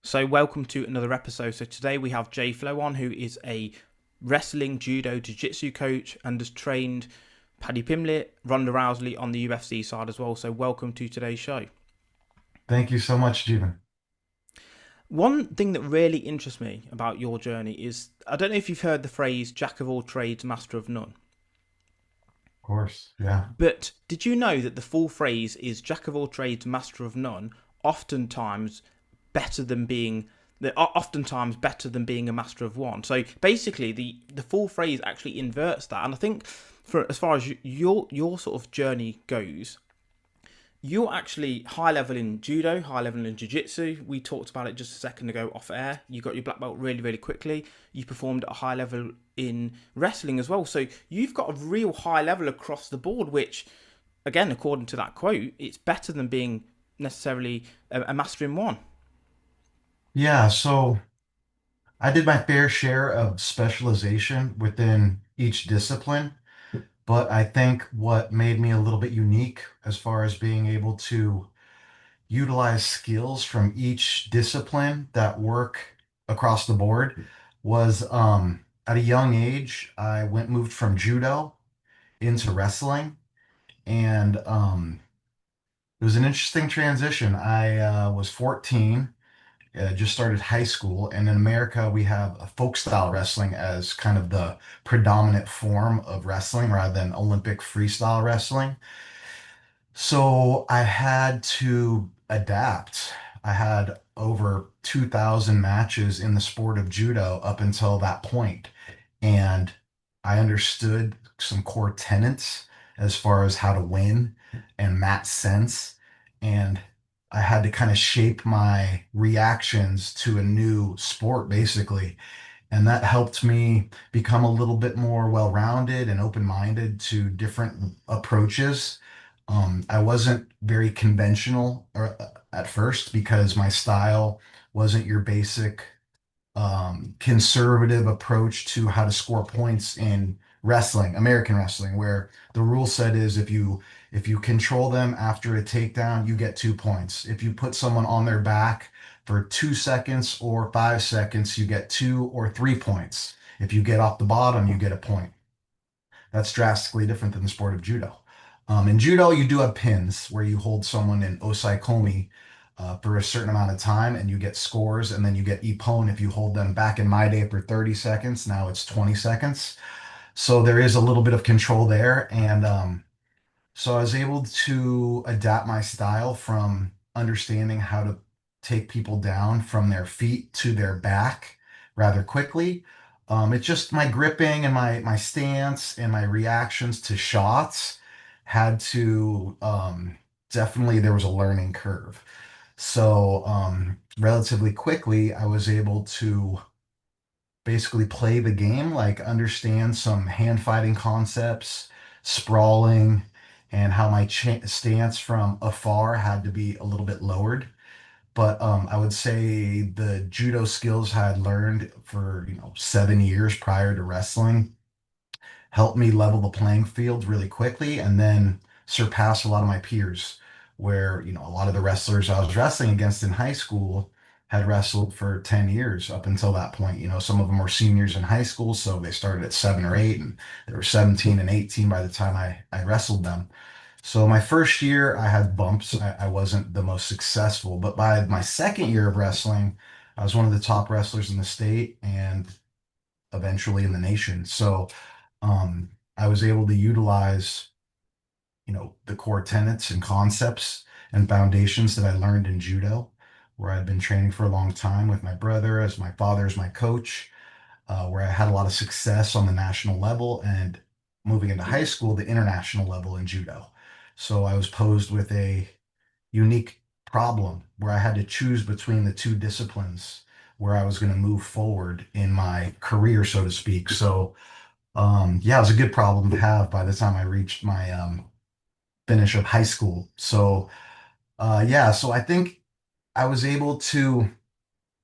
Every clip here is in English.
So, welcome to another episode. So, today we have J Flo on, who is a wrestling, judo, jiu-jitsu coach and has trained Paddy Pimblett, Ronda Rousey on the UFC side as well. So, welcome to today's show. Thank you so much, Jeevan. One thing that really interests me about your journey is I don't know if you've heard the phrase jack of all trades, master of none. Of course. Yeah. But did you know that the full phrase is jack of all trades, master of none, oftentimes better than being a master of one. So basically, the full phrase actually inverts that, and I think for as far as your sort of journey goes, you're actually high level in judo, high level in jiu-jitsu. We talked about it just a second ago off air. You got your black belt really, really quickly. You performed at a high level in wrestling as well. So you've got a real high level across the board, which, again, according to that quote, it's better than being necessarily a master in one. Yeah. So I did my fair share of specialization within each discipline, but I think what made me a little bit unique as far as being able to utilize skills from each discipline that work across the board was at a young age, I moved from judo into wrestling. And it was an interesting transition. I was 14, just started high school, and in America, we have a folk style wrestling as kind of the predominant form of wrestling rather than Olympic freestyle wrestling. So I had to adapt. I had over 2,000 matches in the sport of judo up until that point, and I understood some core tenets as far as how to win and mat sense. And I had to kind of shape my reactions to a new sport, basically. And that helped me become a little bit more well-rounded and open-minded to different approaches. I wasn't very conventional at first because my style wasn't your basic conservative approach to how to score points in wrestling, American wrestling, where the rule set is if you control them after a takedown, you get 2 points. If you put someone on their back for 2 seconds or 5 seconds, you get 2 or 3 points. If you get off the bottom, you get a point. That's drastically different than the sport of judo. In judo, you do have pins where you hold someone in osaikomi for a certain amount of time and you get scores, and then you get ippon if you hold them back in my day for 30 seconds. Now it's 20 seconds. So there is a little bit of control there. And so I was able to adapt my style from understanding how to take people down from their feet to their back rather quickly. It's just my gripping and my stance and my reactions to shots had to definitely there was a learning curve. So relatively quickly, I was able to basically play the game, like understand some hand fighting concepts, sprawling, and how my stance from afar had to be a little bit lowered. But I would say the judo skills I had learned for 7 years prior to wrestling helped me level the playing field really quickly and then surpass a lot of my peers. Where, a lot of the wrestlers I was wrestling against in high school had wrestled for 10 years up until that point. Some of them were seniors in high school, so they started at 7 or 8, and they were 17 and 18 by the time I wrestled them. So my first year, I had bumps. I wasn't the most successful, but by my second year of wrestling, I was one of the top wrestlers in the state and eventually in the nation. So I was able to utilize, the core tenets and concepts and foundations that I learned in judo, where I'd been training for a long time with my brother as my father as my coach, where I had a lot of success on the national level and moving into high school, the international level in judo. So I was posed with a unique problem where I had to choose between the two disciplines where I was going to move forward in my career, so to speak. So yeah, it was a good problem to have by the time I reached my finish of high school. So yeah, so I think I was able to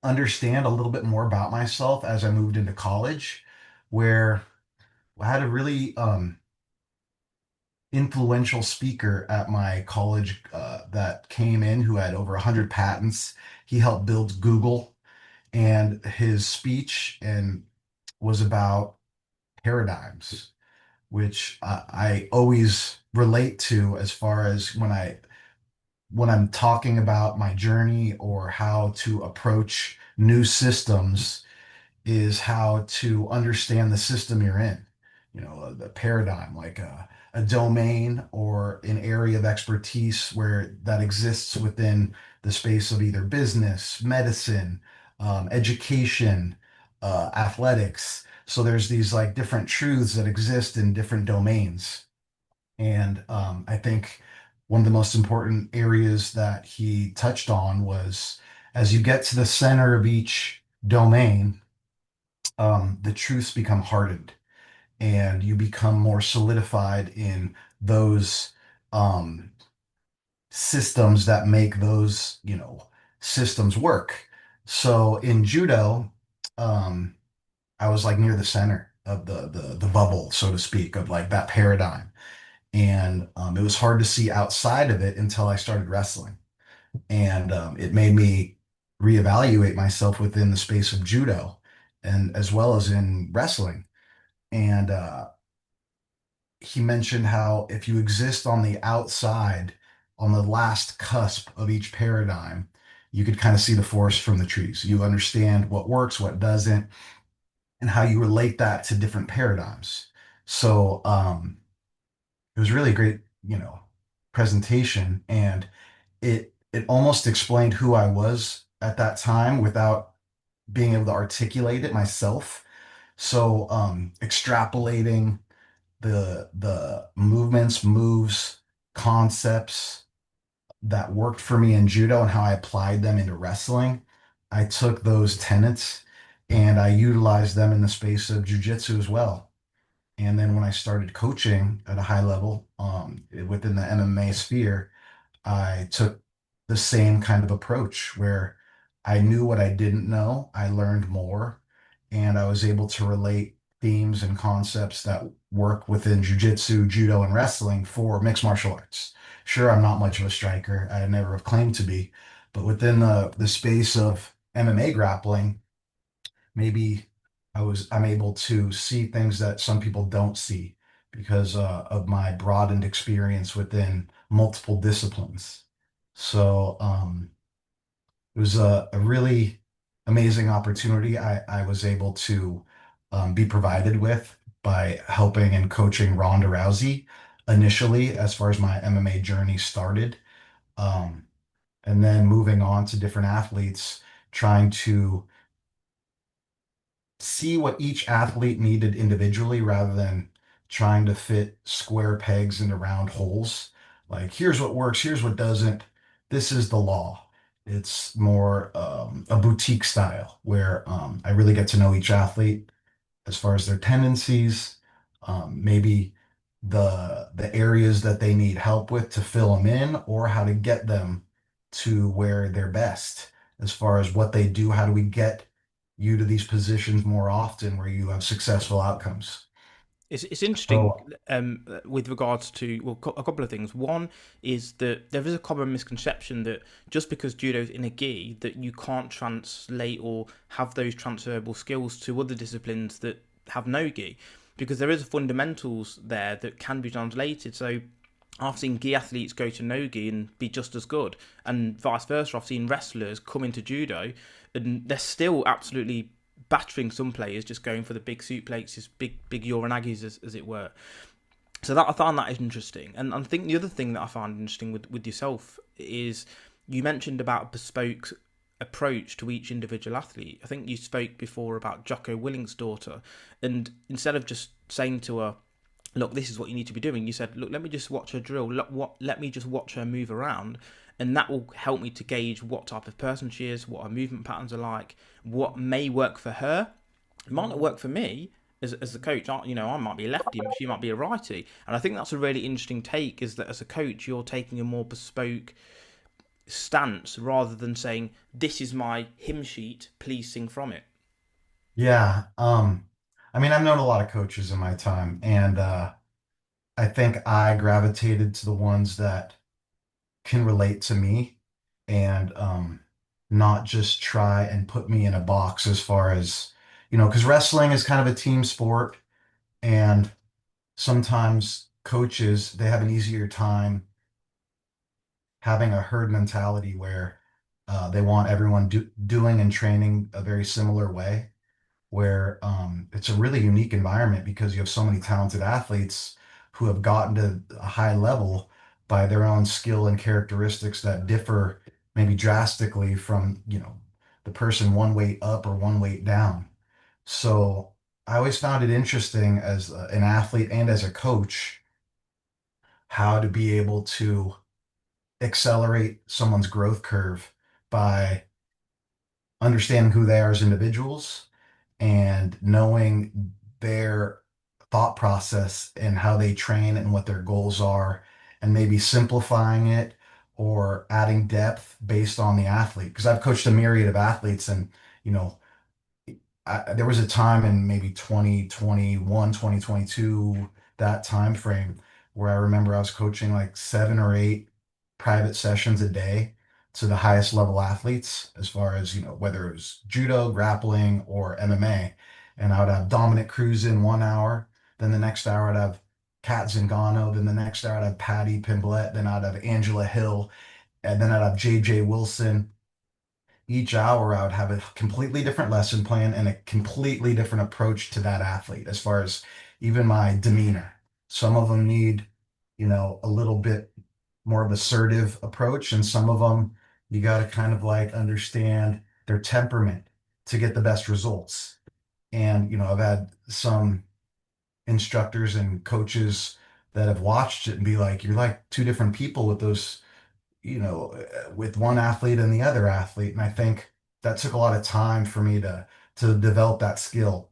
understand a little bit more about myself as I moved into college, where I had a really influential speaker at my college that came in who had over 100 patents. He helped build Google and his speech and was about paradigms, which I always relate to as far as when I'm talking about my journey or how to approach new systems is how to understand the system you're in. The paradigm, like a domain or an area of expertise where that exists within the space of either business, medicine, education, athletics. So there's these like different truths that exist in different domains. And I think one of the most important areas that he touched on was as you get to the center of each domain, the truths become hardened and you become more solidified in those um, systems that make those, systems work. So in judo, um, I was like near the center of the bubble, so to speak, of like that paradigm. And it was hard to see outside of it until I started wrestling. And it made me reevaluate myself within the space of judo and as well as in wrestling. And he mentioned how if you exist on the outside, on the last cusp of each paradigm, you could kind of see the forest from the trees. You understand what works, what doesn't, and how you relate that to different paradigms. So it was really a great, presentation, and it almost explained who I was at that time without being able to articulate it myself. So extrapolating the movements, moves, concepts that worked for me in judo and how I applied them into wrestling, I took those tenets and I utilized them in the space of jujitsu as well. And then when I started coaching at a high level within the MMA sphere, I took the same kind of approach where I knew what I didn't know, I learned more, and I was able to relate themes and concepts that work within jujitsu, judo, and wrestling for mixed martial arts. Sure, I'm not much of a striker. I never have claimed to be, but within the space of MMA grappling, maybe I'm able to see things that some people don't see because of my broadened experience within multiple disciplines. So it was a really amazing opportunity I was able to be provided with by helping and coaching Ronda Rousey initially as far as my MMA journey started. Um, and then moving on to different athletes, trying to see what each athlete needed individually rather than trying to fit square pegs into round holes. Like, here's what works, here's what doesn't. This is the law. It's more a boutique style where I really get to know each athlete as far as their tendencies, maybe the areas that they need help with to fill them in, or how to get them to where they're best as far as what they do. How do we get you to these positions more often where you have successful outcomes? It's interesting So with regards to a couple of things. One is that there is a common misconception that just because judo's in a gi that you can't translate or have those transferable skills to other disciplines that have no gi, because there is fundamentals there that can be translated. So I've seen gi athletes go to no gi and be just as good, and vice versa. I've seen wrestlers come into judo and they're still absolutely battering some players, just going for the big suplexes, big uranagis, as it were. So that I found that interesting, and I think the other thing that I found interesting with yourself is you mentioned about a bespoke approach to each individual athlete. I think you spoke before about Jocko Willink's daughter, and instead of just saying to her, look, this is what you need to be doing, you said, look, let me just watch her drill, let me just watch her move around, and that will help me to gauge what type of person she is, what her movement patterns are like, what may work for her. It might not work for me as the coach. I might be a lefty, she might be a righty, and I think that's a really interesting take, is that as a coach you're taking a more bespoke stance rather than saying, this is my hymn sheet, please sing from it. yeah, I mean, I've known a lot of coaches in my time, and I think I gravitated to the ones that can relate to me and not just try and put me in a box as far as, because wrestling is kind of a team sport. And sometimes coaches, they have an easier time having a herd mentality where they want everyone doing and training a very similar way, where it's a really unique environment because you have so many talented athletes who have gotten to a high level by their own skill and characteristics that differ maybe drastically from, the person one weight up or one weight down. So I always found it interesting as an athlete and as a coach how to be able to accelerate someone's growth curve by understanding who they are as individuals and knowing their thought process and how they train and what their goals are, and maybe simplifying it or adding depth based on the athlete. Because I've coached a myriad of athletes, and you know, there was a time in maybe 2021, 2022, that time frame where I remember I was coaching like 7 or 8 private sessions a day to the highest level athletes, as far as, whether it was judo, grappling, or MMA. And I would have Dominic Cruz in 1 hour, then the next hour I'd have Kat Zingano, then the next hour I'd have Patty Pimblett, then I'd have Angela Hill, and then I'd have JJ Wilson. Each hour I would have a completely different lesson plan and a completely different approach to that athlete as far as even my demeanor. Some of them need, a little bit more of assertive approach, and some of them you got to kind of like understand their temperament to get the best results. And, I've had some instructors and coaches that have watched it and be like, you're like two different people with those, with one athlete and the other athlete. And I think that took a lot of time for me to develop that skill.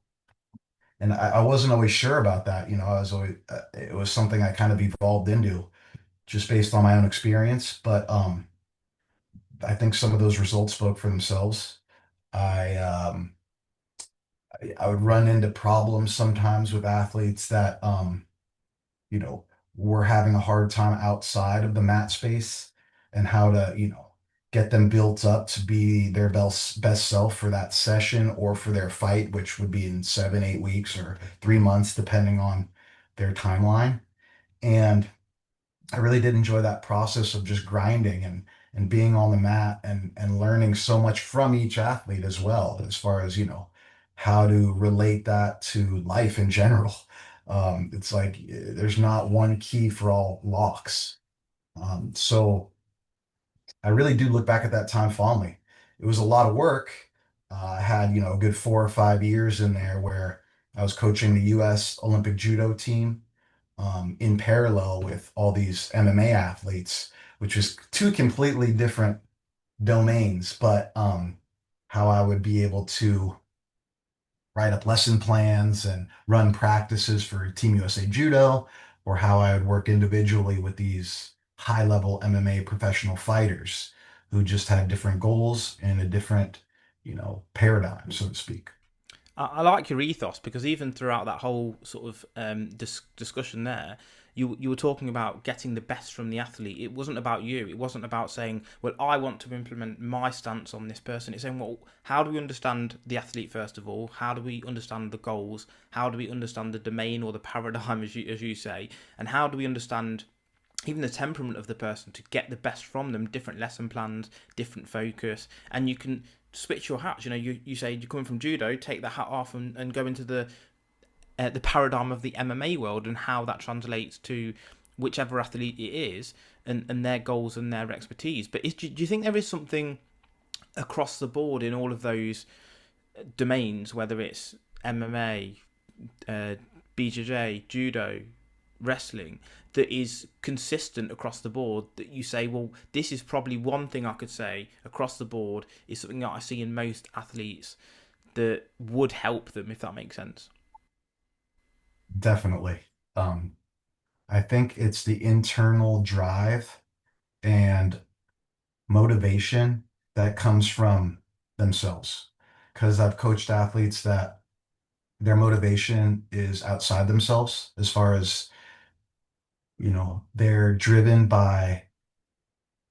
And I wasn't always sure about that. I was always it was something I kind of evolved into just based on my own experience. But I think some of those results spoke for themselves. I I would run into problems sometimes with athletes that you know, were having a hard time outside of the mat space, and how to, get them built up to be their best self for that session or for their fight, which would be in 7, 8 weeks or 3 months, depending on their timeline. And I really did enjoy that process of just grinding and being on the mat and learning so much from each athlete as well, as far as, how to relate that to life in general. It's like there's not one key for all locks. So I really do look back at that time fondly. It was a lot of work. I had, a good 4 or 5 years in there where I was coaching the US Olympic judo team, in parallel with all these MMA athletes, which was two completely different domains, but how I would be able to write up lesson plans and run practices for Team USA Judo, or how I would work individually with these high level MMA professional fighters who just had different goals and a different, paradigm, so to speak. I like your ethos because even throughout that whole sort of discussion there, you were talking about getting the best from the athlete. It wasn't about you. It wasn't about saying, well, I want to implement my stance on this person. It's saying, well, how do we understand the athlete first of all? How do we understand the goals? How do we understand the domain or the paradigm, as you say? And how do we understand even the temperament of the person to get the best from them? Different lesson plans, different focus, and you can switch your hats. You say you're coming from judo, take the hat off and go into the paradigm of the MMA world and how that translates to whichever athlete it is, and their goals and their expertise. But do you think there is something across the board in all of those domains, whether it's MMA, BJJ, judo, wrestling, that is consistent across the board, that you say, well, this is probably one thing I could say across the board is something that I see in most athletes that would help them, if that makes sense? Definitely. Um, I think it's the internal drive and motivation that comes from themselves. Because I've coached athletes that their motivation is outside themselves, as far as, they're driven by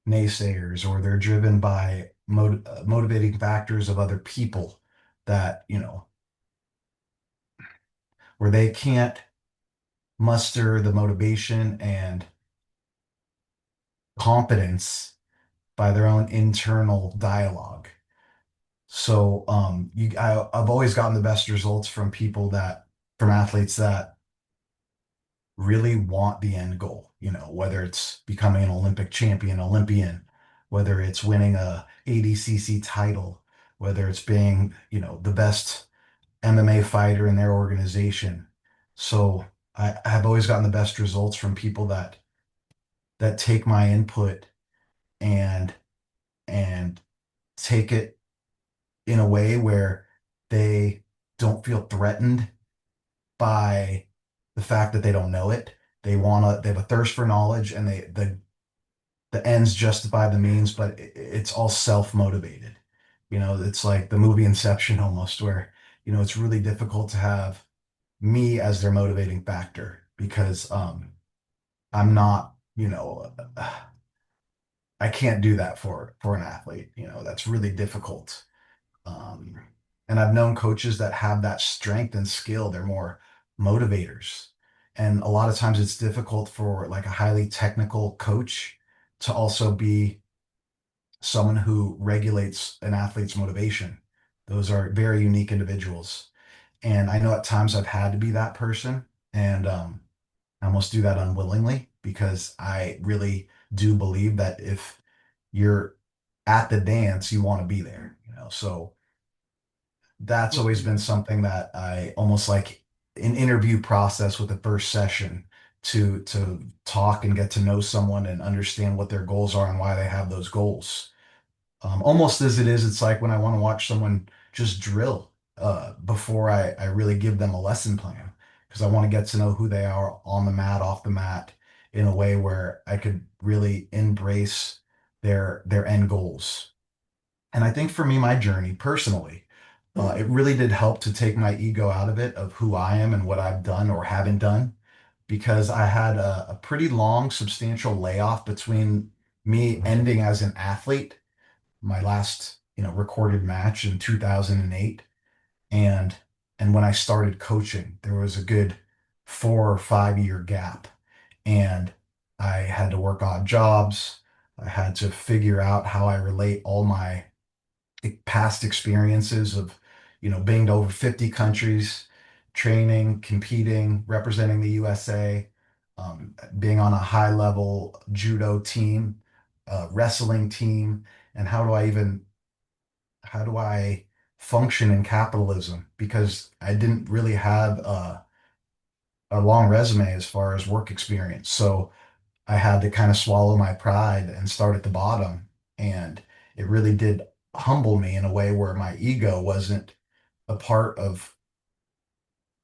naysayers, or they're driven by motivating factors of other people that, where they can't muster the motivation and competence by their own internal dialogue. So I've always gotten the best results from from athletes that really want the end goal, whether it's becoming an Olympic champion, Olympian, whether it's winning a ADCC title, whether it's being, the best MMA fighter in their organization. So I have always gotten the best results from people that take my input and and take it in a way where they don't feel threatened by the fact that they don't know it. They have a thirst for knowledge, and the ends justify the means, but it's all self-motivated. It's like the movie Inception almost, where, it's really difficult to have me as their motivating factor because I'm not, I can't do that for an athlete. That's really difficult. Um, and I've known coaches that have that strength and skill. They're more motivators. And a lot of times it's difficult for like a highly technical coach to also be someone who regulates an athlete's motivation. Those are very unique individuals. And I know at times I've had to be that person. And I almost do that unwillingly because I really do believe that if you're at the dance, you want to be there, So that's always been something that I almost like an interview process with the first session to talk and get to know someone and understand what their goals are and why they have those goals. Almost as it is, it's like when I want to watch someone just drill before I really give them a lesson plan because I want to get to know who they are on the mat, off the mat, in a way where I could really embrace their end goals. And I think for me, my journey personally, it really did help to take my ego out of it, of who I am and what I've done or haven't done, because I had a pretty long, substantial layoff between me ending as an athlete, my last, recorded match in 2008, and and when I started coaching, there was a good 4 or 5 year gap, and I had to work odd jobs. I had to figure out how I relate all my past experiences of, being to over 50 countries, training, competing, representing the USA, being on a high level judo team, wrestling team, and how do I function in capitalism? Because I didn't really have a long resume as far as work experience. So I had to kind of swallow my pride and start at the bottom. And it really did humble me in a way where my ego wasn't a part of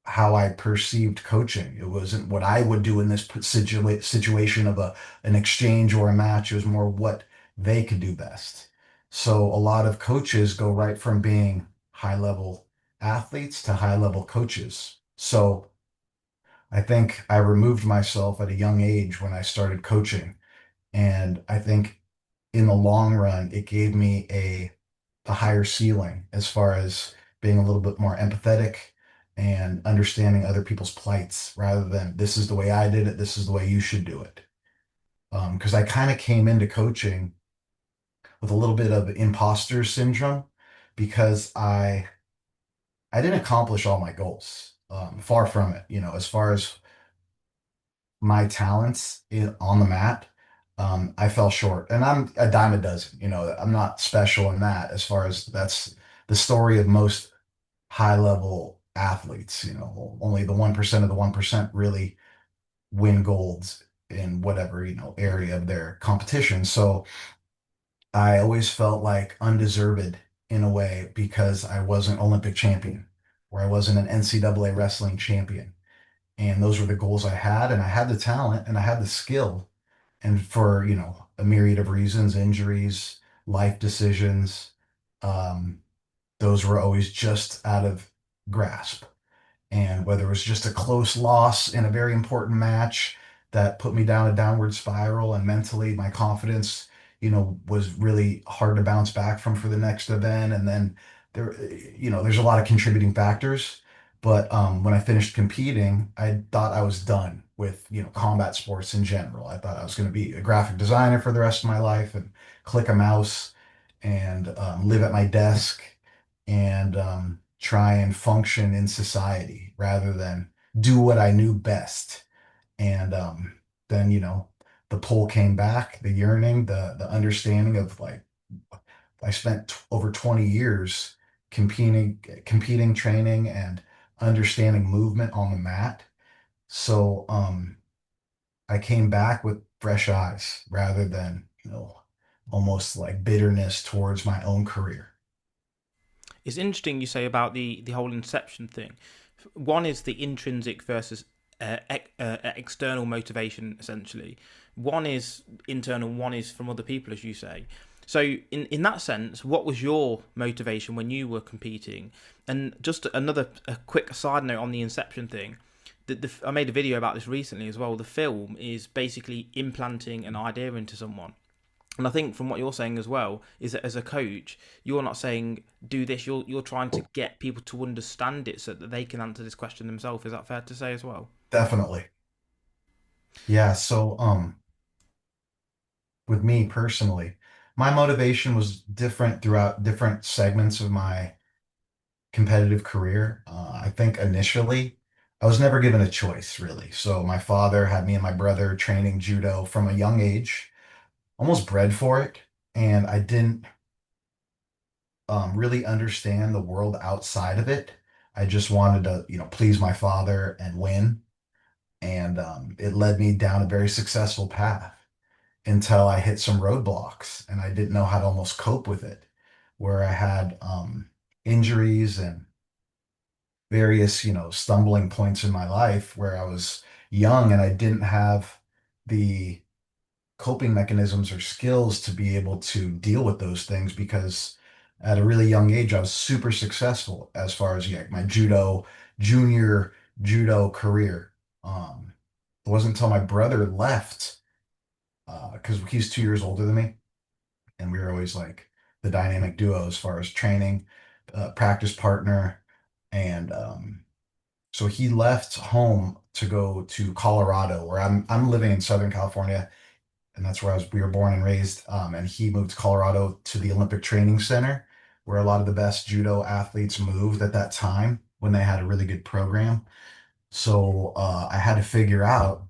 how I perceived coaching. It wasn't what I would do in this situation of an exchange or a match. It was more what they could do best. So a lot of coaches go right from being high level athletes to high level coaches. So I think I removed myself at a young age when I started coaching. And I think in the long run, it gave me a higher ceiling as far as being a little bit more empathetic and understanding other people's plights rather than this is the way I did it, this is the way you should do it. Because I kind of came into coaching with a little bit of imposter syndrome because I didn't accomplish all my goals. Far from it, as far as my talents on the mat, I fell short. And I'm a dime a dozen, I'm not special in that as far as that's the story of most high level athletes, only the 1% of the 1% really win golds in whatever, area of their competition. So I always felt like undeserved in a way because I wasn't Olympic champion or I wasn't an NCAA wrestling champion. And those were the goals I had. And I had the talent and I had the skill. And for, a myriad of reasons, injuries, life decisions, um, those were always just out of grasp. And whether it was just a close loss in a very important match that put me down a downward spiral and mentally my confidence, was really hard to bounce back from for the next event. And then there's a lot of contributing factors. But when I finished competing, I thought I was done with, combat sports in general. I thought I was going to be a graphic designer for the rest of my life and click a mouse and live at my desk and try and function in society rather than do what I knew best. And then, the pull came back, the yearning, the understanding of like I spent over 20 years competing, training, and understanding movement on the mat. So I came back with fresh eyes rather than, almost like bitterness towards my own career. It's interesting you say about the whole inception thing. One is the intrinsic versus external motivation, essentially. One is internal, one is from other people, as you say. So, in that sense, what was your motivation when you were competing? And just a quick side note on the inception thing. I made a video about this recently as well. The film is basically implanting an idea into someone. And I think from what you're saying as well is that as a coach, you're not saying do this. You're trying to get people to understand it so that they can answer this question themselves. Is that fair to say as well? Definitely. Yeah. So with me personally, my motivation was different throughout different segments of my competitive career. I think initially I was never given a choice really. So my father had me and my brother training judo from a young age, almost bred for it. And I didn't really understand the world outside of it. I just wanted to, please my father and win. And it led me down a very successful path until I hit some roadblocks and I didn't know how to almost cope with it, where I had injuries and various, stumbling points in my life where I was young and I didn't have the coping mechanisms or skills to be able to deal with those things because at a really young age, I was super successful as far as my junior judo career. It wasn't until my brother left, because he's 2 years older than me, and we were always like the dynamic duo as far as training, practice partner, and so he left home to go to Colorado, where I'm living in Southern California, and that's where we were born and raised. And he moved to Colorado to the Olympic Training Center, where a lot of the best judo athletes moved at that time when they had a really good program. So I had to figure out,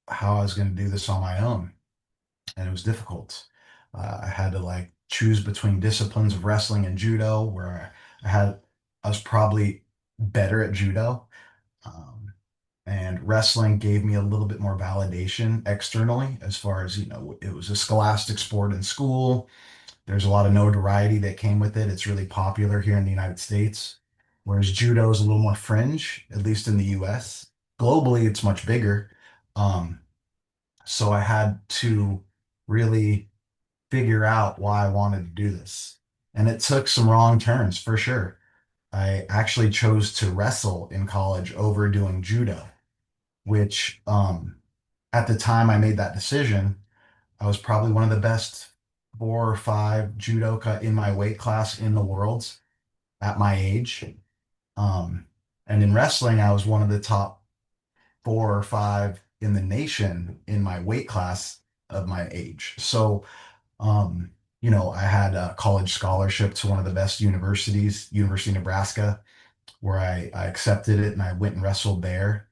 how I was going to do this on my own, and it was difficult. I had to like choose between disciplines of wrestling and judo, where I was probably better at judo. Um, and wrestling gave me a little bit more validation externally, as far as, it was a scholastic sport in school. There's a lot of notoriety that came with it. It's really popular here in the United States, whereas judo is a little more fringe, at least in the US. Globally, it's much bigger. Um, so I had to really figure out why I wanted to do this. And it took some wrong turns for sure. I actually chose to wrestle in college over doing judo, which at the time I made that decision, I was probably one of the best 4 or 5 judoka in my weight class in the world at my age. Um, and in wrestling, I was one of the top 4 or 5 in the nation in my weight class of my age. So, um, I had a college scholarship to one of the best universities, University of Nebraska, where I accepted it and I went and wrestled there,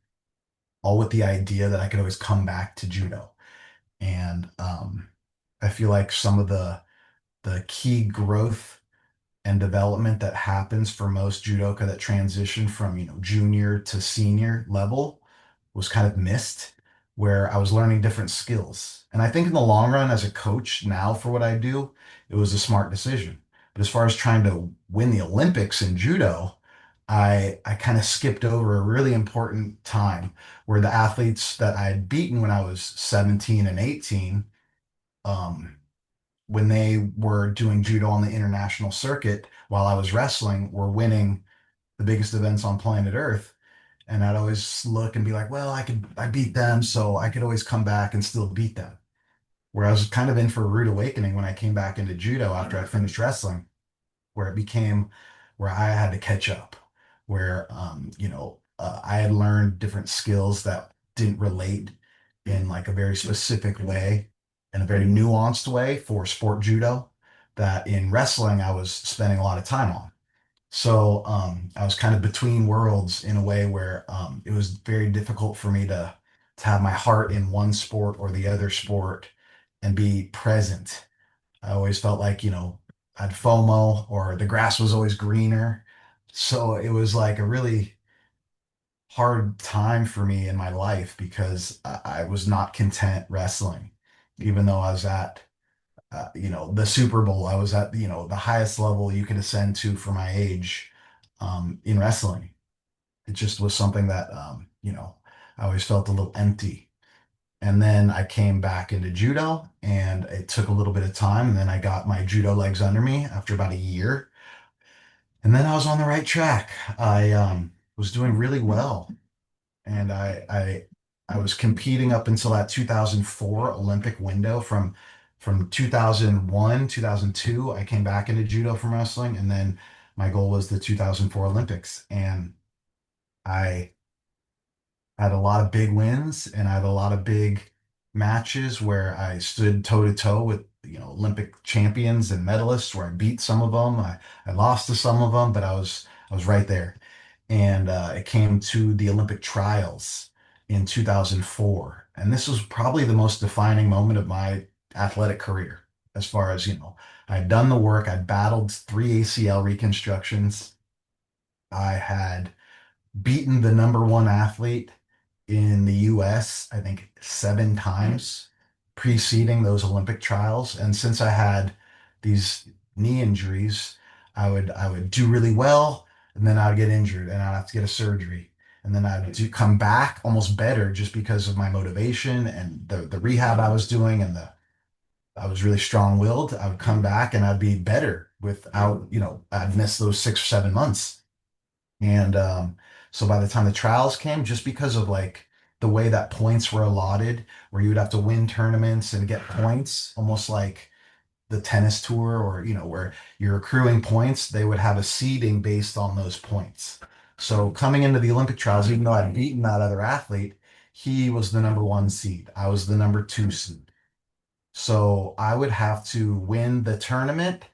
all with the idea that I could always come back to judo. And I feel like some of the key growth and development that happens for most judoka that transition from junior to senior level was kind of missed, where I was learning different skills. And I think in the long run, as a coach now for what I do, it was a smart decision. But as far as trying to win the Olympics in judo, I kind of skipped over a really important time where the athletes that I had beaten when I was 17 and 18, um, when they were doing judo on the international circuit while I was wrestling, were winning the biggest events on planet Earth. And I'd always look and be like, well, I beat them, so I could always come back and still beat them. where I was kind of in for a rude awakening when I came back into judo after I finished wrestling, where it became where I had to catch up, where I had learned different skills that didn't relate in like a very specific way, in a very nuanced way for sport judo that in wrestling I was spending a lot of time on. So I was kind of between worlds in a way where it was very difficult for me to have my heart in one sport or the other sport and be present. I always felt like, I had FOMO or the grass was always greener. So it was like a really hard time for me in my life because I was not content wrestling, even though I was at, the Super Bowl. I was at, the highest level you could ascend to for my age in wrestling. It just was something that, I always felt a little empty. And then I came back into judo and it took a little bit of time. And then I got my judo legs under me after about a year. And then I was on the right track. I was doing really well. And I was competing up until that 2004 Olympic window from 2001, 2002. I came back into judo from wrestling. And then my goal was the 2004 Olympics. And I had a lot of big wins and I had a lot of big matches where I stood toe to toe with, Olympic champions and medalists where I beat some of them. I lost to some of them, but I was right there. And it came to the Olympic trials in 2004. And this was probably the most defining moment of my athletic career as far as, I'd done the work. I battled three ACL reconstructions. I had beaten the number one athlete in the US, I think 7 times preceding those Olympic trials. And since I had these knee injuries, I would do really well, and then I'd get injured and I'd have to get a surgery. And then I'd come back almost better just because of my motivation and the rehab I was doing and the I was really strong-willed. I would come back and I'd be better without, I'd miss those 6 or 7 months. And so by the time the trials came, just because of like the way that points were allotted, where you would have to win tournaments and get points, almost like the tennis tour or, where you're accruing points, they would have a seeding based on those points. So coming into the Olympic trials, even though I'd beaten that other athlete, he was the number one seed. I was the number two seed. So I would have to win the tournament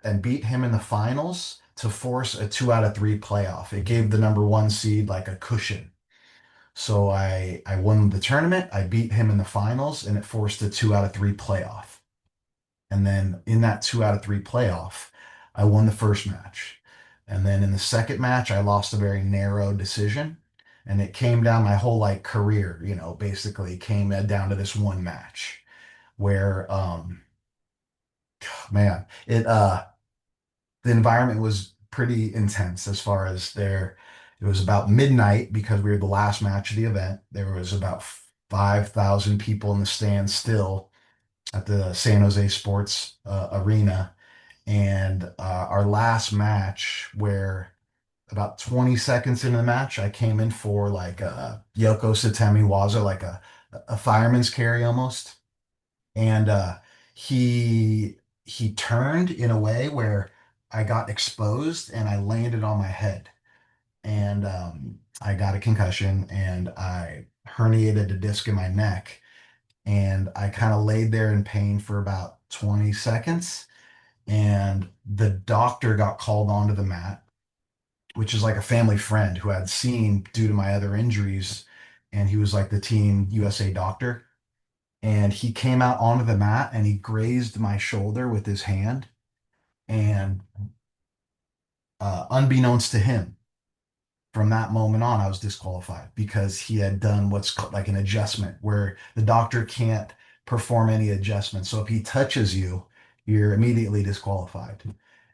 and beat him in the finals to force a 2 out of 3 playoff. It gave the number one seed like a cushion. So I won the tournament, I beat him in the finals, and it forced a 2 out of 3 playoff. And then in that 2 out of 3 playoff, I won the first match. And then in the second match, I lost a very narrow decision. And it came down my whole like career, basically came down to this one match where man, the environment was pretty intense as far as it was about midnight because we were the last match of the event. There was about 5,000 people in the stands still at the San Jose Sports Arena. And our last match, where about 20 seconds into the match, I came in for like a Yoko Satemi Waza, like a fireman's carry almost. And he he turned in a way where I got exposed and I landed on my head. And I got a concussion and I herniated a disc in my neck. And I kind of laid there in pain for about 20 seconds. And the doctor got called onto the mat, which is like a family friend who I'd seen due to my other injuries. And he was like the team USA doctor. And he came out onto the mat and he grazed my shoulder with his hand. And unbeknownst to him, from that moment on, I was disqualified because he had done what's called like an adjustment where the doctor can't perform any adjustment. So if he touches you, you're immediately disqualified.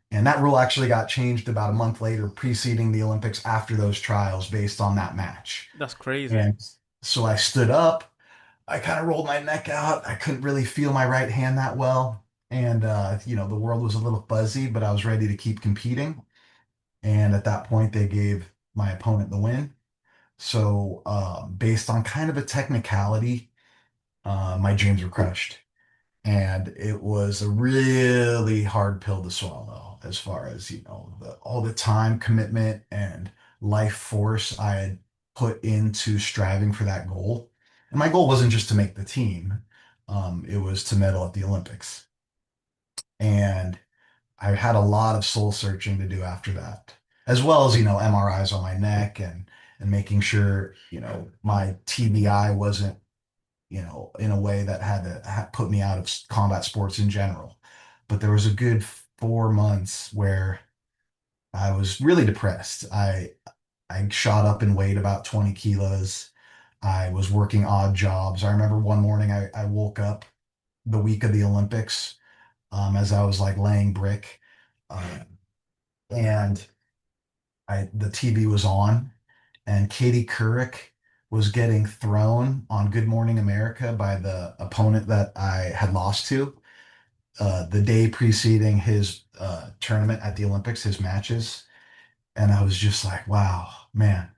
And that rule actually got changed about a month later, preceding the Olympics after those trials based on that match. That's crazy. And so I stood up, I kind of rolled my neck out. I couldn't really feel my right hand that well. And, the world was a little fuzzy, but I was ready to keep competing. And at that point, they gave my opponent the win. So, based on kind of a technicality, my dreams were crushed. And it was a really hard pill to swallow as far as, all the time commitment and life force I had put into striving for that goal. And my goal wasn't just to make the team, it was to medal at the Olympics. And I had a lot of soul searching to do after that, as well as, MRIs on my neck and making sure, my TBI wasn't, in a way that had to put me out of combat sports in general. But there was a good 4 months where I was really depressed. I shot up in weight about 20 kilos. I was working odd jobs. I remember one morning I woke up the week of the Olympics, as I was like laying brick. Um, and the TV was on, and Katie Couric was getting thrown on Good Morning America by the opponent that I had lost to the day preceding his tournament at the Olympics, his matches. And I was just like, wow, man,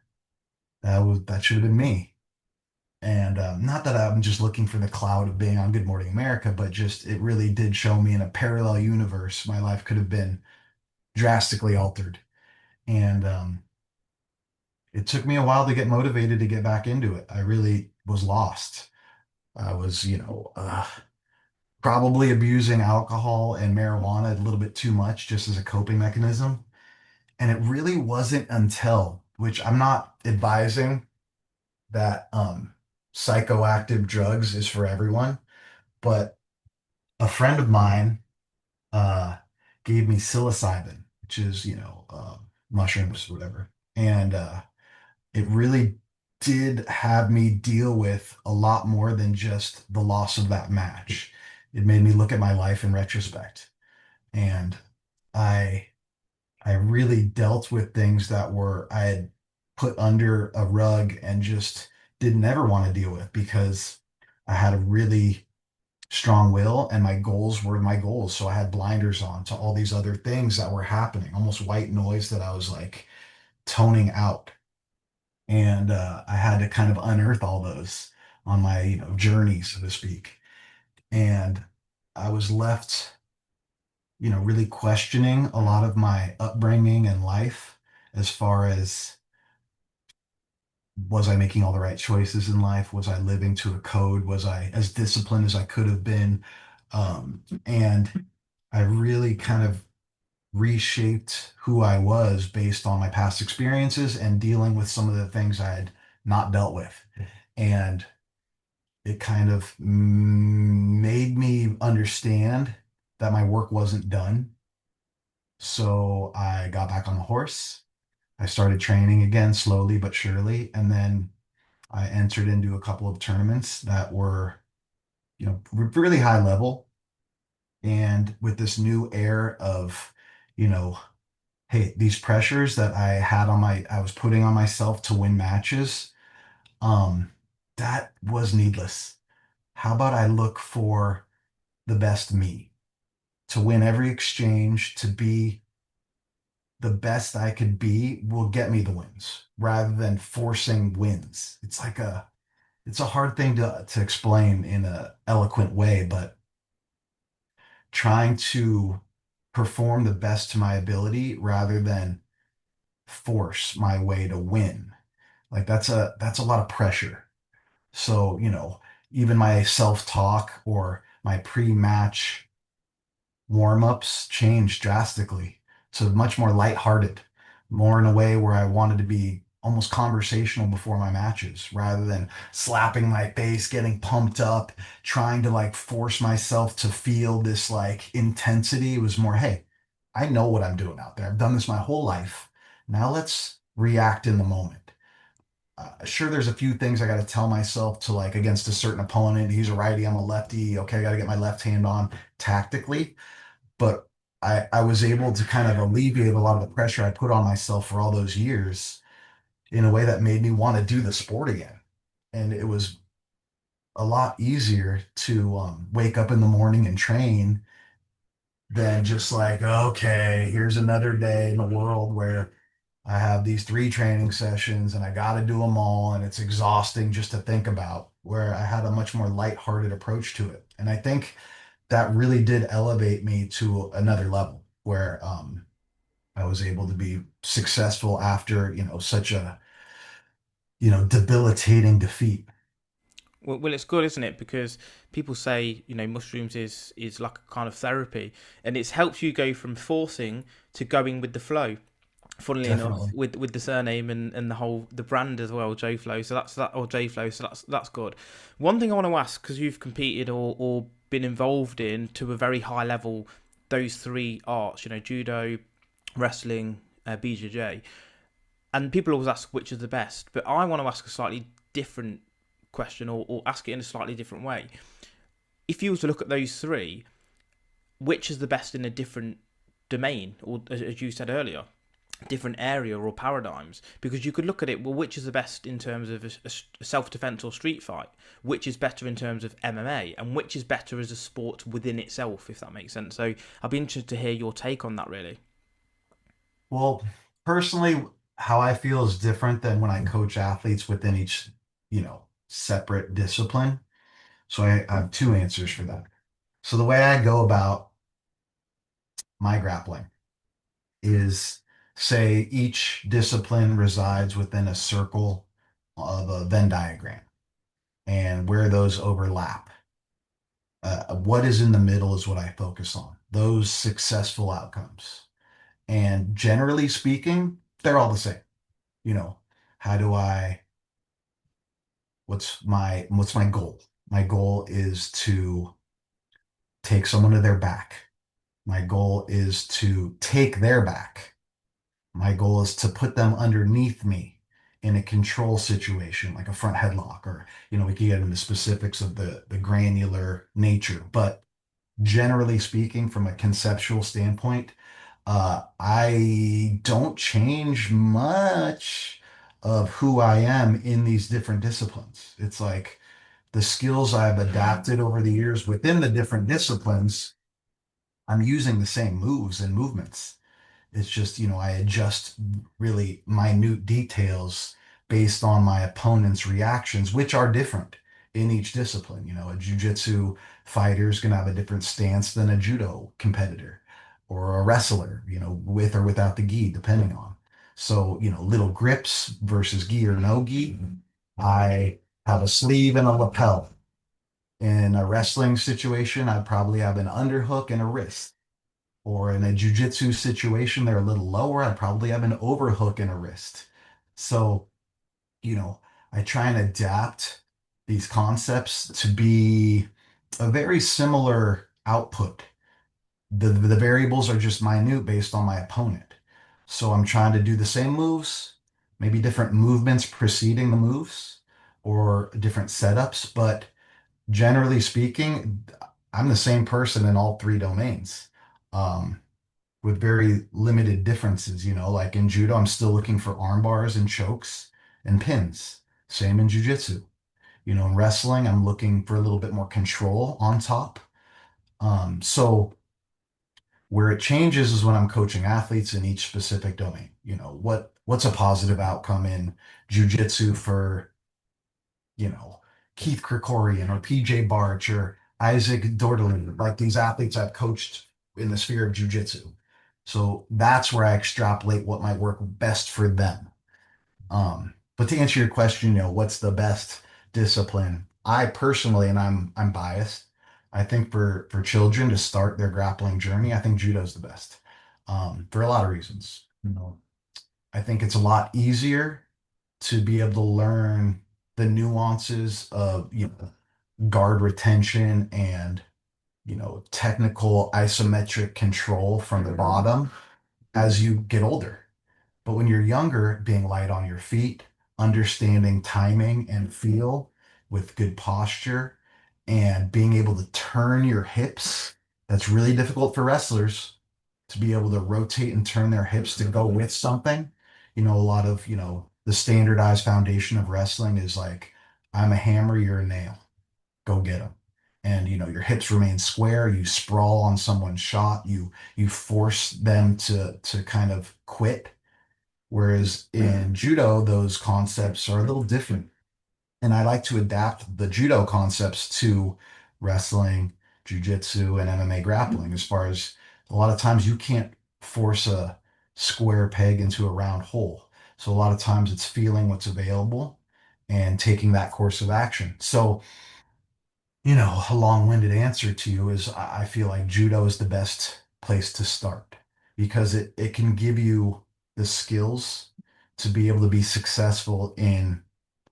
that should have been me. And not that I'm just looking for the cloud of being on Good Morning America, but just it really did show me in a parallel universe, my life could have been drastically altered. And it took me a while to get motivated to get back into it. I really was lost. I was, probably abusing alcohol and marijuana a little bit too much just as a coping mechanism. And it really wasn't until, which I'm not advising that psychoactive drugs is for everyone, but a friend of mine uh, gave me psilocybin, which is, mushrooms, whatever. And it really did have me deal with a lot more than just the loss of that match. It made me look at my life in retrospect. And I I really dealt with things that were I had put under a rug and just didn't ever want to deal with because I had a really strong will and my goals were my goals. So I had blinders on to all these other things that were happening, almost white noise that I was like toning out. And I had to kind of unearth all those on my, journey, so to speak. And I was left, really questioning a lot of my upbringing and life as far as was I making all the right choices in life? Was I living to a code? Was I as disciplined as I could have been? And I really kind of reshaped who I was based on my past experiences and dealing with some of the things I had not dealt with. And it kind of made me understand that my work wasn't done. So I got back on the horse. I started training again slowly but surely. And then I entered into a couple of tournaments that were, really high level. And with this new air of, you know, hey, these pressures that I was putting on myself to win matches, um, that was needless. How about I look for the best me to win every exchange, to be the best I could be will get me the wins rather than forcing wins. It's a hard thing to explain in a eloquent way, but trying to perform the best to my ability rather than force my way to win. Like that's a lot of pressure. So, even my self-talk or my pre-match warm-ups changed drastically to much more lighthearted, more in a way where I wanted to be almost conversational before my matches rather than slapping my face, getting pumped up, trying to like force myself to feel this like intensity. It was more, hey, I know what I'm doing out there. I've done this my whole life. Now let's react in the moment. Sure, there's a few things I got to tell myself to like against a certain opponent. He's a righty, I'm a lefty. Okay, I got to get my left hand on tactically, but I was able to kind of alleviate a lot of the pressure I put on myself for all those years in a way that made me want to do the sport again. And it was a lot easier to wake up in the morning and train than just like, okay, here's another day in the world where I have these 3 training sessions and I got to do them all. And it's exhausting just to think about, where I had a much more lighthearted approach to it. And I think that really did elevate me to another level where I was able to be successful after, such a, debilitating defeat. Well, it's good, isn't it? Because people say, mushrooms is like a kind of therapy, and it helps you go from forcing to going with the flow. Funnily enough, Definitely. with the surname and the brand as well, J Flo. So that's that, or J Flo. So that's good. One thing I want to ask, because you've competed or been involved in to a very high level, those three arts, judo, wrestling, BJJ, and people always ask which is the best, but I want to ask a slightly different question, or ask it in a slightly different way. If you were to look at those three, which is the best in a different domain, or as you said earlier, different area or paradigms? Because you could look at it, well, which is the best in terms of a self-defense or street fight, which is better in terms of MMA, and which is better as a sport within itself, if that makes sense. So I'd be interested to hear your take on that, really. Well, personally, how I feel is different than when I coach athletes within each, separate discipline. So I have two answers for that. So the way I go about my grappling is, say each discipline resides within a circle of a Venn diagram, and where those overlap, what is in the middle is what I focus on, those successful outcomes. And generally speaking, they're all the same. You know, how do I, what's my goal? My goal is to take someone to their back. My goal is to take their back. My goal is to put them underneath me in a control situation, like a front headlock, or, we can get into specifics of the granular nature. But generally speaking, from a conceptual standpoint, I don't change much of who I am in these different disciplines. It's like the skills I've adapted over the years within the different disciplines, I'm using the same moves and movements. It's just, I adjust really minute details based on my opponent's reactions, which are different in each discipline. A jujitsu fighter is going to have a different stance than a judo competitor, or a wrestler, with or without the gi, depending on. So, little grips versus gi or no gi. I have a sleeve and a lapel. In a wrestling situation, I probably have an underhook and a wrist. Or in a jujitsu situation, they're a little lower. I probably have an overhook and a wrist. So, you know, I try and adapt these concepts to be a very similar output. The variables are just minute based on my opponent. So I'm trying to do the same moves, maybe different movements preceding the moves, or different setups, but generally speaking, I'm the same person in all three domains. Um, with very limited differences. Like in judo, I'm still looking for arm bars and chokes and pins. Same in jujitsu. In wrestling, I'm looking for a little bit more control on top. So where it changes is when I'm coaching athletes in each specific domain. What's a positive outcome in jujitsu for, you know, Keith Krikorian or PJ Barch or Isaac Dordelin, like these athletes I've coached in the sphere of jujitsu. So that's where I extrapolate what might work best for them. But to answer your question, what's the best discipline? I personally, and I'm biased, I think for children to start their grappling journey, I think judo's the best. For a lot of reasons. I think it's a lot easier to be able to learn the nuances of, guard retention and, technical isometric control from the bottom as you get older. But when you're younger, being light on your feet, understanding timing and feel with good posture, and being able to turn your hips, that's really difficult for wrestlers to be able to rotate and turn their hips to go with something. A lot of, the standardized foundation of wrestling is like, I'm a hammer, you're a nail, go get them. And your hips remain square, you sprawl on someone's shot, you force them to kind of quit. Whereas in judo, those concepts are a little different. And I like to adapt the judo concepts to wrestling, jiu-jitsu and MMA grappling, as far as a lot of times you can't force a square peg into a round hole. So a lot of times it's feeling what's available and taking that course of action. So, a long-winded answer to you is I feel like judo is the best place to start because it can give you the skills to be able to be successful in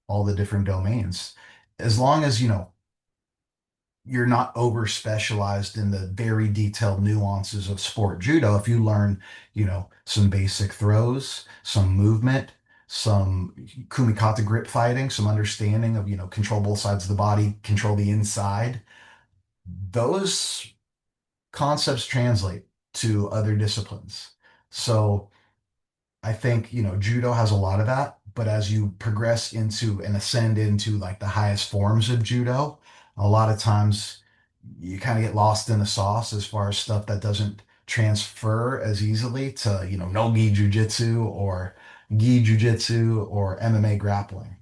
all the different domains. As long as, you're not over specialized in the very detailed nuances of sport judo. If you learn, some basic throws, some movement, some kumikata grip fighting, some understanding of, control both sides of the body, control the inside, those concepts translate to other disciplines. So I think, judo has a lot of that, but as you progress into and ascend into like the highest forms of judo, a lot of times you kind of get lost in the sauce as far as stuff that doesn't transfer as easily to, no-gi jujitsu or gi jujitsu or MMA grappling.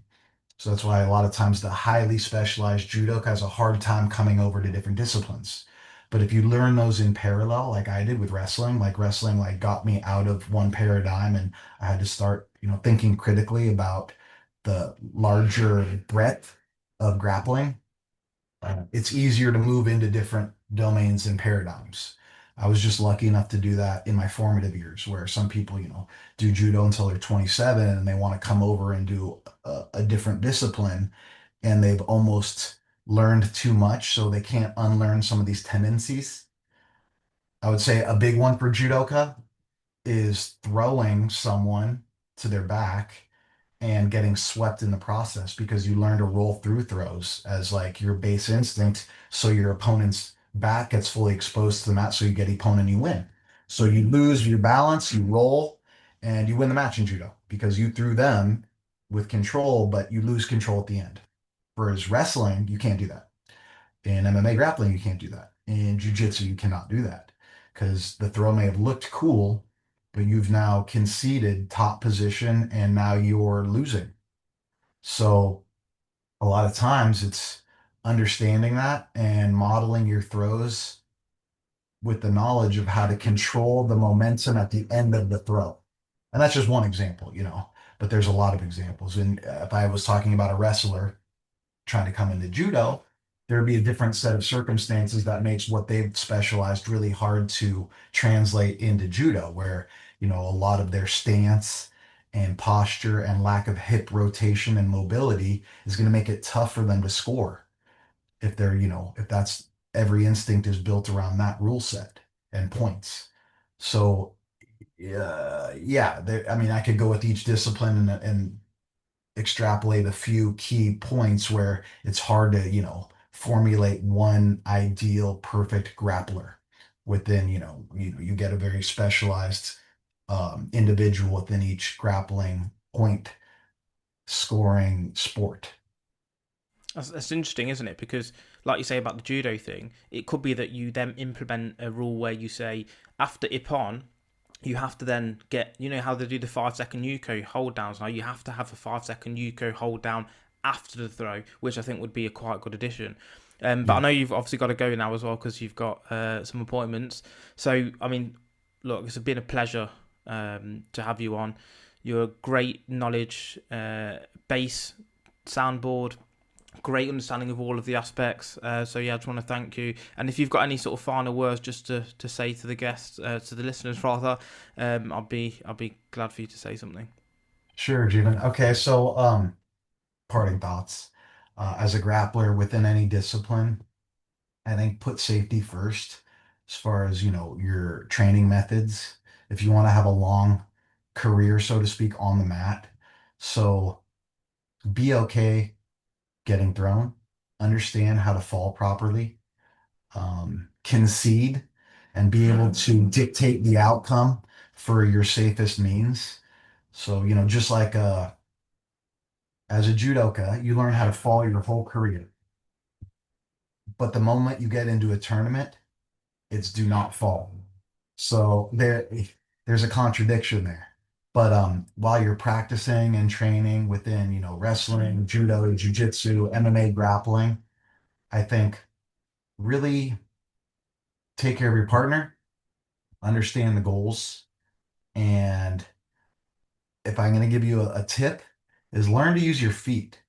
So that's why a lot of times the highly specialized judoka has a hard time coming over to different disciplines. But if you learn those in parallel, like I did with wrestling, like wrestling like got me out of one paradigm and I had to start, thinking critically about the larger breadth of grappling. It's easier to move into different domains and paradigms. I was just lucky enough to do that in my formative years, where some people, do judo until they're 27 and they want to come over and do a different discipline, and they've almost learned too much, so they can't unlearn some of these tendencies. I would say a big one for judoka is throwing someone to their back and getting swept in the process because you learn to roll through throws as like your base instinct. So your opponent's back gets fully exposed to the mat. So you get opponent, you win. So you lose your balance, you roll, and you win the match in judo because you threw them with control, but you lose control at the end. Whereas wrestling, you can't do that. In MMA grappling, you can't do that. In jiu-jitsu, you cannot do that because the throw may have looked cool, but you've now conceded top position and now you're losing. So a lot of times it's understanding that and modeling your throws with the knowledge of how to control the momentum at the end of the throw. And that's just one example, but there's a lot of examples. And if I was talking about a wrestler trying to come into judo, there'd be a different set of circumstances that makes what they've specialized really hard to translate into judo, where, a lot of their stance and posture and lack of hip rotation and mobility is going to make it tough for them to score if they're, if that's every instinct is built around that rule set and points. So, yeah, I mean, I could go with each discipline and extrapolate a few key points where it's hard to, formulate one ideal perfect grappler within, you get a very specialized individual within each grappling point scoring sport. That's interesting, isn't it? Because, like you say about the judo thing, it could be that you then implement a rule where you say after ippon, you have to then get, how they do the 5 second Yuko hold downs now, you have to have a 5 second Yuko hold down after the throw, which I think would be a quite good addition. But I Yeah. know you've obviously got to go now as well because you've got some appointments. So, I mean, look, it's been a pleasure to have you on. You're a great knowledge base, soundboard, great understanding of all of the aspects. So yeah, I just want to thank you. And if you've got any sort of final words just to say to the guests, to the listeners rather, I'll be glad for you to say something. Sure, Jeevan. Okay, so parting thoughts. As a grappler within any discipline, I think put safety first as far as, your training methods. If you want to have a long career, so to speak, on the mat. So be okay getting thrown, understand how to fall properly, concede, and be able to dictate the outcome for your safest means. So, just like as a judoka, you learn how to fall your whole career. But the moment you get into a tournament, it's do not fall. So there's a contradiction there. But while you're practicing and training within, wrestling, judo, jiu-jitsu, MMA grappling, I think really take care of your partner, understand the goals, and if I'm going to give you a tip, is learn to use your feet.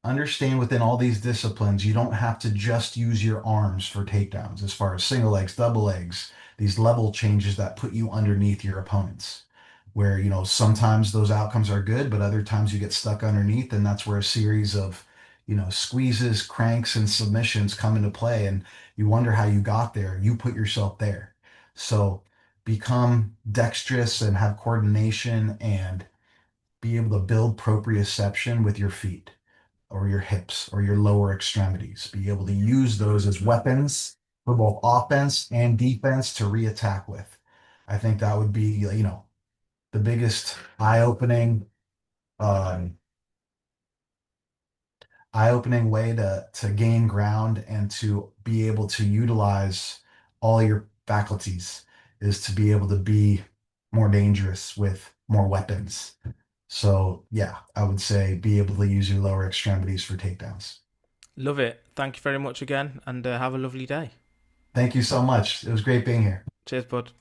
Understand within all these disciplines, you don't have to just use your arms for takedowns as far as single legs, double legs, these level changes that put you underneath your opponents. Where, sometimes those outcomes are good, but other times you get stuck underneath, and that's where a series of, squeezes, cranks, and submissions come into play. And you wonder how you got there. You put yourself there. So become dexterous and have coordination and be able to build proprioception with your feet or your hips or your lower extremities. Be able to use those as weapons for both offense and defense to reattack with. I think that would be, the biggest um, eye-opening way to gain ground and to be able to utilize all your faculties is to be able to be more dangerous with more weapons. So yeah, I would say be able to use your lower extremities for takedowns. Love it. Thank you very much again, and have a lovely day. Thank you so much. It was great being here. Cheers, bud.